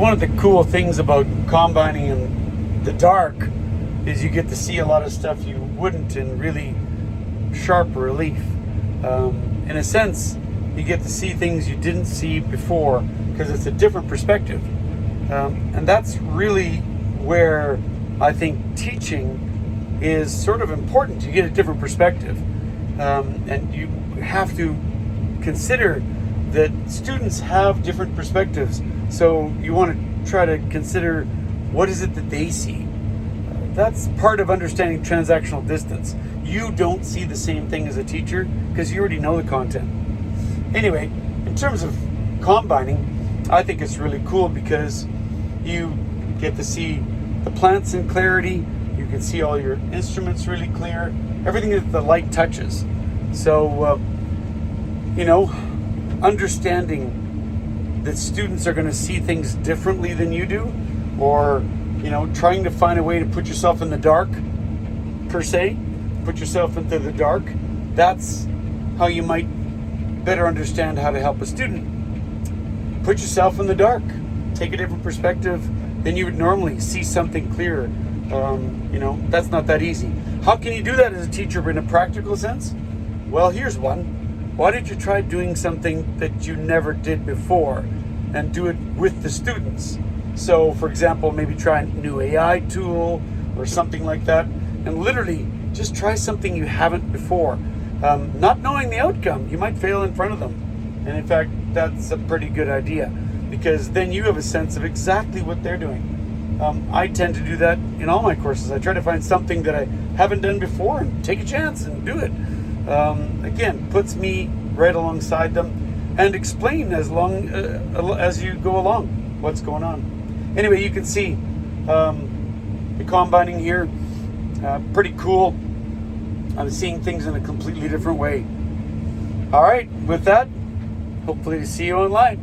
one of the cool things about combining in the dark is you get to see a lot of stuff you wouldn't in really sharp relief. In a sense, you get to see things you didn't see before because it's a different perspective. And that's really where I think teaching is sort of important. You get a different perspective. And you have to consider that students have different perspectives. So you want to try to consider what is it that they see. That's part of understanding transactional distance. You don't see the same thing as a teacher because you already know the content. Anyway, in terms of combining, I think it's really cool because you get to see the plants in clarity. You can see all your instruments really clear. Everything that the light touches. So, understanding that students are going to see things differently than you do, or, trying to find a way to put yourself in the dark, per se, put yourself into the dark, that's how you might better understand how to help a student. Put yourself in the dark. Take a different perspective than you would normally. See something clearer. That's not that easy. How can you do that as a teacher in a practical sense? Well, here's one. Why don't you try doing something that you never did before and do it with the students? So, for example, maybe try a new AI tool or something like that, and literally just try something you haven't before. Not knowing the outcome, you might fail in front of them. And in fact, that's a pretty good idea because then you have a sense of exactly what they're doing. I tend to do that in all my courses. I try to find something that I haven't done before and take a chance and do it. Again, puts me right alongside them and explain as long as you go along what's going on. Anyway, you can see the combining here, pretty cool. I'm seeing things in a completely different way. All right, with that, hopefully to see you online.